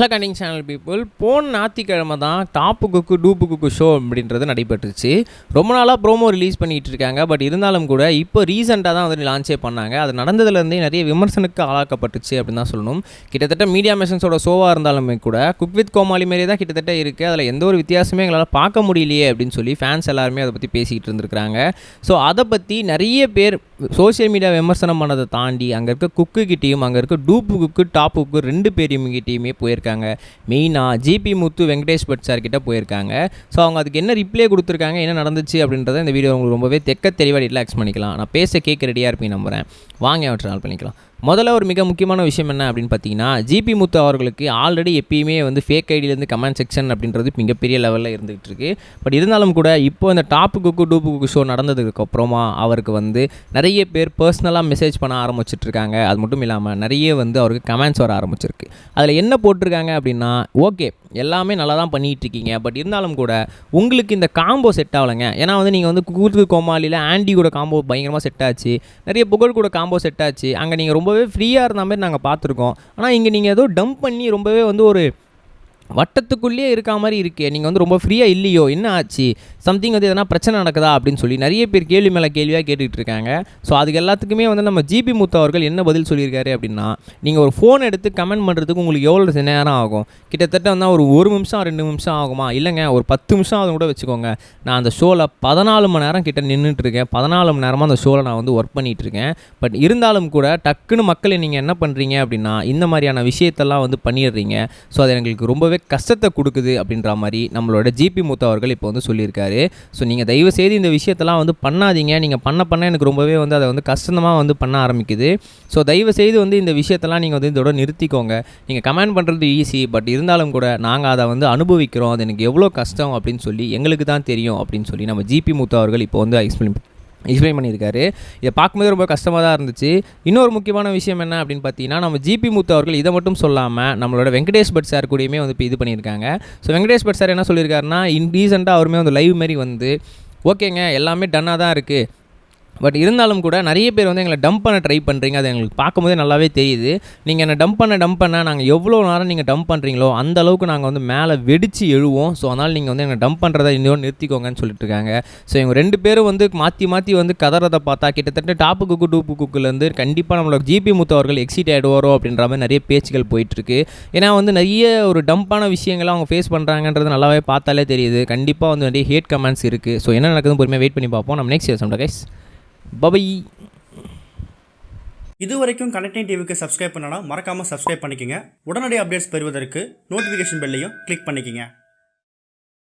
Hello கண்டிங் channel people, போன ஞாயிற்றுக்கிழமை தான் டாப்பு குக்கு டூப்பு குக்கு ஷோ அப்படின்றது நடைபெற்றுச்சு. ரொம்ப நாளாக ப்ரோமோ ரிலீஸ் பண்ணிகிட்டு இருக்காங்க. பட் இருந்தாலும் கூட இப்போ ரீசெண்டாக தான் வந்து லான்ச்சே பண்ணாங்க. அது நடந்ததுலேருந்தே நிறைய விமர்சனுக்கு ஆளாக்கப்பட்டுச்சு அப்படின்னு தான் சொல்லணும். கிட்டத்தட்ட மீடியா மெஷன்ஸோட ஷோவாக இருந்தாலுமே கூட குக் வித் கோமாளி மாரியே தான் கிட்டத்தட்ட இருக்குது. அதில் எந்த ஒரு வித்தியாசமே எங்களால் பார்க்க முடியலையே அப்படின்னு சொல்லி ஃபேன்ஸ் எல்லாருமே அதை பற்றி பேசிக்கிட்டு இருந்திருக்கிறாங்க. ஸோ அதை பற்றி நிறைய பேர் சோஷியல் மீடியா விமர்சனம் பண்ணதை தாண்டி அங்கே இருக்க குக்கு கிட்டேயும் அங்கே இருக்க டூப்பு குக்கு டாப்பு குக்கு ரெண்டு பேரையும் கிட்டேயுமே போயிருக்காங்க. மெயினாக GB Muthu Venkatesh but sir கிட்ட போயிருக்காங்க. ஸோ அவங்க அதுக்கு என்ன ரிப்ளை கொடுத்துருக்காங்க, என்ன நடந்துச்சு அப்படின்றத இந்த வீடியோ உங்களுக்கு ரொம்பவே தெளிவாக ரிலாக்ஸ் பண்ணிக்கலாம். நான் பேச கேட்க ரெடியாக இருப்பேன் நம்புகிறேன். வாங்க அவற்றை நாள் பண்ணிக்கலாம். முதல்ல ஒரு மிக முக்கியமான விஷயம் என்ன அப்படின்னு பார்த்தீங்கன்னா, ஜிபி முத்து அவர்களுக்கு ஆல்ரெடி எப்பயுமே வந்து ஃபேக் ஐடியிலேருந்து கமெண்ட் செக்ஷன் அப்படின்றது மிகப்பெரிய லெவலில் இருந்துகிட்டு இருக்குது. பட் இருந்தாலும் கூட இப்போ இந்த டாப்பு குக்கு டூப்பு குக்கு ஷோ நடந்ததுக்கு அப்புறமா அவருக்கு வந்து நிறைய பேர் பர்சனலாக மெசேஜ் பண்ண ஆரம்பிச்சிட்ருக்காங்க. அது மட்டும் இல்லாமல் நிறைய வந்து அவருக்கு கமெண்ட்ஸ் வர ஆரம்பிச்சிருக்கு. அதில் என்ன போட்டிருக்காங்க அப்படின்னா, ஓகே எல்லாமே நல்லா தான் பண்ணிகிட்டு இருக்கீங்க, பட் இருந்தாலும் கூட உங்களுக்கு இந்த காம்போ செட் ஆகலைங்க. ஏன்னா வந்து நீங்கள் வந்து கூத்து கோமாளியில் ஆண்டி கூட காம்போ பயங்கரமாக செட் ஆச்சு, நிறைய புகழ் கூட காம்போ செட் ஆச்சு. அங்கே நீங்கள் ரொம்பவே ஃப்ரீயாக இருந்த மாதிரி நாங்கள் பார்த்துருக்கோம். ஆனால் இங்கே நீங்கள் ஏதோ டம்ப் பண்ணி ரொம்பவே வந்து ஒரு வட்டத்துக்குள்ளேயே இருக்க மாதிரி இருக்கே, நீங்கள் வந்து ரொம்ப ஃப்ரீயாக இல்லையோ, என்ன ஆச்சு, சம்திங் வந்து எதனா பிரச்சனை நடக்குதா அப்படின்னு சொல்லி நிறைய பேர் கேள்வி மேலே கேள்வியாக கேட்டுக்கிட்டு இருக்காங்க. ஸோ அதுக்கு எல்லாத்துக்குமே வந்து நம்ம ஜிபி முத்து அவர்கள் என்ன பதில் சொல்லியிருக்காரு அப்படின்னா, நீங்கள் ஒரு ஃபோன் எடுத்து கமெண்ட் பண்ணுறதுக்கு உங்களுக்கு எவ்வளோ நேரம் ஆகும், கிட்டத்தட்ட வந்தால் ஒரு நிமிஷம் 2 நிமிஷம் ஆகுமா, இல்லைங்க ஒரு 10 நிமிஷம் ஆகும் கூட வச்சுக்கோங்க. நான் அந்த ஷோவில் 14 மணி நேரம் கிட்ட நின்றுட்டுருக்கேன், 14 மணி நேரமாக அந்த ஷோவில் நான் வந்து ஒர்க் பண்ணிகிட்ருக்கேன். பட் இருந்தாலும் கூட டக்குன்னு மக்களை நீங்கள் என்ன பண்ணுறீங்க அப்படின்னா, இந்த மாதிரியான விஷயத்தெல்லாம் வந்து பண்ணிடுறீங்க. ஸோ அது எங்களுக்கு ரொம்பவே கஷ்டத்தை கொடுக்குது அப்படின்ற மாதிரி நம்மளோட ஜிபி முத்து அவர்கள் இப்போ வந்து சொல்லியிருக்காரு. ஸோ நீங்கள் தயவு செய்து இந்த விஷயத்தெல்லாம் வந்து பண்ணாதீங்க, நீங்கள் பண்ண எனக்கு ரொம்பவே வந்து அதை வந்து கஷ்டமாக வந்து பண்ண ஆரம்பிக்குது. ஸோ தயவு செய்து வந்து இந்த விஷயத்தெல்லாம் நீங்கள் வந்து இதோட நிறுத்திக்கோங்க. நீங்கள் கமெண்ட் பண்ணுறது ஈஸி, பட் இருந்தாலும் கூட நாங்கள் அதை வந்து அனுபவிக்கிறோம், அது எனக்கு எவ்வளோ கஷ்டம் அப்படின்னு சொல்லி எங்களுக்கு தான் தெரியும் அப்படின்னு சொல்லி நம்ம ஜிபி முத்து அவர்கள் இப்போ வந்து எக்ஸ்பிளைன் பண்ணியிருக்காரு. இதை பார்க்கும்போது ரொம்ப கஷ்டமாக தான் இருந்துச்சு. இன்னொரு முக்கியமான விஷயம் என்ன அப்படின்னு பார்த்தீங்கன்னா, நம்ம ஜிபி முத்து அவர்கள் இதை மட்டும் சொல்லாமல் நம்மளோட வெங்கடேஷ் பட் சார் கூடயுமே வந்து இப்போ இது பண்ணியிருக்காங்க. ஸோ வெங்கடேஷ் பட் சார் என்ன சொல்லியிருக்காருன்னா, ரீசெண்டாக அவருமே வந்து லைவ் மாரி வந்து ஓகேங்க எல்லாமே டன்னாக தான் இருக்குது, பட் இருந்தாலும் கூட நிறைய பேர் வந்து எங்களை டம்ப் பண்ண ட்ரை பண்ணுறீங்க, அது எங்களுக்கு பார்க்கும்போதே நல்லாவே தெரியுது. நீங்கள் என்னை டம்ப் பண்ண நாங்கள் எவ்வளோ நேரம் நீங்கள் டம்ப் பண்ணுறீங்களோ அந்த அளவுக்கு நாங்கள் வந்து மேலே வெடித்து எழுவோம். ஸோ அதனால் நீங்கள் வந்து எங்களை டம்ப் பண்ணுறதை இன்னும் நிறுத்திக்கோங்கன்னு சொல்லிட்டு இருக்காங்க. ஸோ இவங்க 2 பேரும் வந்து மாற்றி வந்து கதறதை பார்த்தா கிட்டத்தட்ட டாப்பு குக்கு டூப்பு குக்குலேருந்து கண்டிப்பாக நம்மளோட ஜிபி முத்து அவர்கள் எக்ஸிட் ஆகிடுவாரோ அப்படின்ற மாதிரி நிறைய பேச்சுகள் போயிட்டுருக்கு. ஏன்னா வந்து நிறைய ஒரு டம்ப்பான விஷயங்களை அவங்க ஃபேஸ் பண்ணுறாங்கன்றது நல்லாவே பார்த்தாலே தெரியுது. கண்டிப்பாக வந்து நிறைய ஹேட் கமெண்ட்ஸ் இருக்குது. ஸோ என்ன நடக்குதுன்னு பொறுமையாக வெயிட் பண்ணி பார்ப்போம். நம்ம நெக்ஸ்ட் சொல்கிறேன் கைஸ். பை. இது வரைக்கும் கனெக்டிங் டிவிக்கு சப்ஸ்கிரைப் பண்ணனா மறக்காமல் சப்ஸ்கிரைப் பண்ணிக்கங்க. உடனடி அப்டேட்ஸ் பெறுவதற்கு நோட்டிஃபிகேஷன் பெல்லையும் கிளிக் பண்ணிக்கங்க.